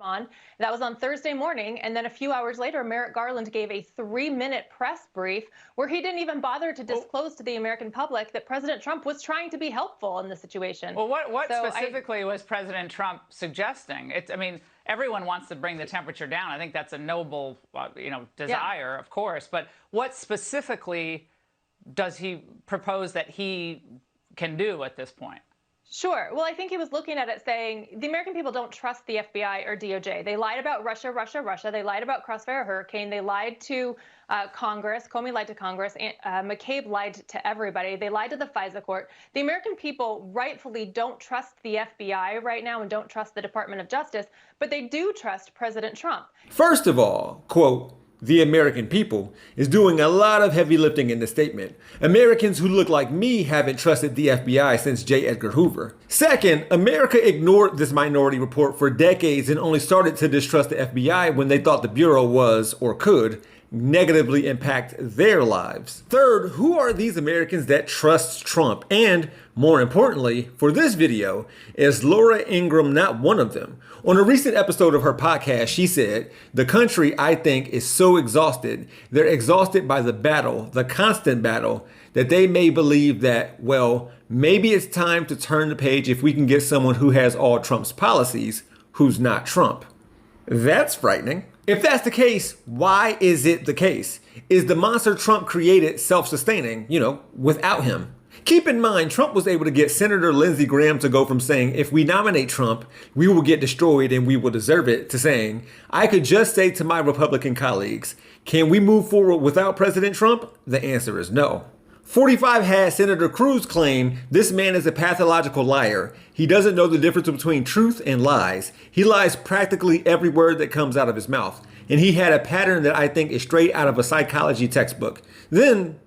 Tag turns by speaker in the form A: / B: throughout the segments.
A: on. That was on Thursday morning, and then a few hours later, Merrick Garland gave a 3-minute press brief where he didn't even bother to disclose to the American public that President Trump was trying to be helpful in the situation.
B: Well, what specifically was President Trump suggesting? I mean, everyone wants to bring the temperature down. I think that's a noble, desire, of course. But what specifically does he propose that he can do at this point?
A: Sure. Well, I think he was looking at it saying the American people don't trust the FBI or DOJ. They lied about Russia. They lied about Crossfire Hurricane. They lied to Congress. Comey lied to Congress. McCabe lied to everybody. They lied to the FISA court. The American people rightfully don't trust the FBI right now and don't trust the Department of Justice, but they do trust President Trump.
C: First of all, quote, the American people is doing a lot of heavy lifting in the statement. Americans who look like me haven't trusted the FBI since J. Edgar Hoover. Second, America ignored this minority report for decades and only started to distrust the FBI when they thought the Bureau was, or could, negatively impact their lives. Third, who are these Americans that trust Trump? And more importantly, for this video, is Laura Ingraham not one of them? On a recent episode of her podcast, she said, "The country, I think, is so exhausted. They're exhausted by the battle, the constant battle, that they may believe that, well, maybe it's time to turn the page if we can get someone who has all Trump's policies, who's not Trump." That's frightening. If that's the case, why is it the case? Is the monster Trump created self-sustaining, without him? Keep in mind, Trump was able to get Senator Lindsey Graham to go from saying, if we nominate Trump, we will get destroyed and we will deserve it, to saying, I could just say to my Republican colleagues, can we move forward without President Trump? The answer is no. 45 had Senator Cruz claim this man is a pathological liar. He doesn't know the difference between truth and lies. He lies practically every word that comes out of his mouth. And he had a pattern that I think is straight out of a psychology textbook. Then,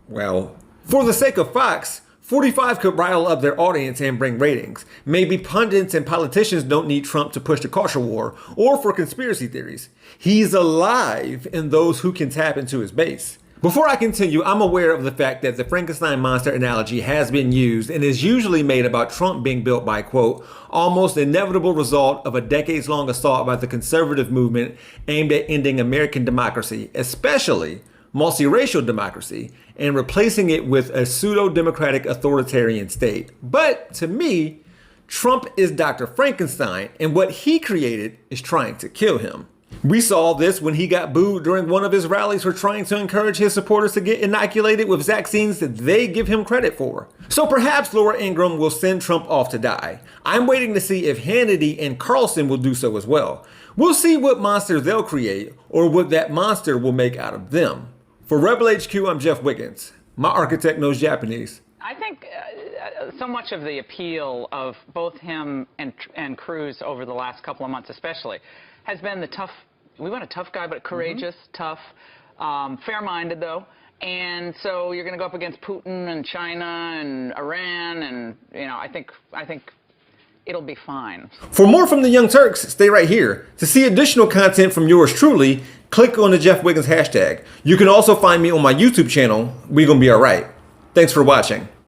C: well, for the sake of Fox, 45 could rile up their audience and bring ratings. Maybe pundits and politicians don't need Trump to push the culture war or for conspiracy theories. He's alive in those who can tap into his base. Before I continue, I'm aware of the fact that the Frankenstein monster analogy has been used and is usually made about Trump being built by, quote, almost inevitable result of a decades-long assault by the conservative movement aimed at ending American democracy, especially multiracial democracy, and replacing it with a pseudo-democratic authoritarian state. But to me, Trump is Dr. Frankenstein, and what he created is trying to kill him. We saw this when he got booed during one of his rallies for trying to encourage his supporters to get inoculated with vaccines that they give him credit for. So perhaps Laura Ingraham will send Trump off to die. I'm waiting to see if Hannity and Carlson will do so as well. We'll see what monster they'll create or what that monster will make out of them. For Rebel HQ, I'm Jeff Wiggins. My architect knows Japanese.
B: I think so much of the appeal of both him and Cruz over the last couple of months especially has been the tough, we want a tough guy, but courageous, tough, fair-minded though. And so you're going to go up against Putin and China and Iran, and I think it'll be fine.
C: For more from the Young Turks, stay right here. To see additional content from yours truly, click on the Jeff Wiggins hashtag. You can also find me on my YouTube channel, We Gonna Be Alright. Thanks for watching.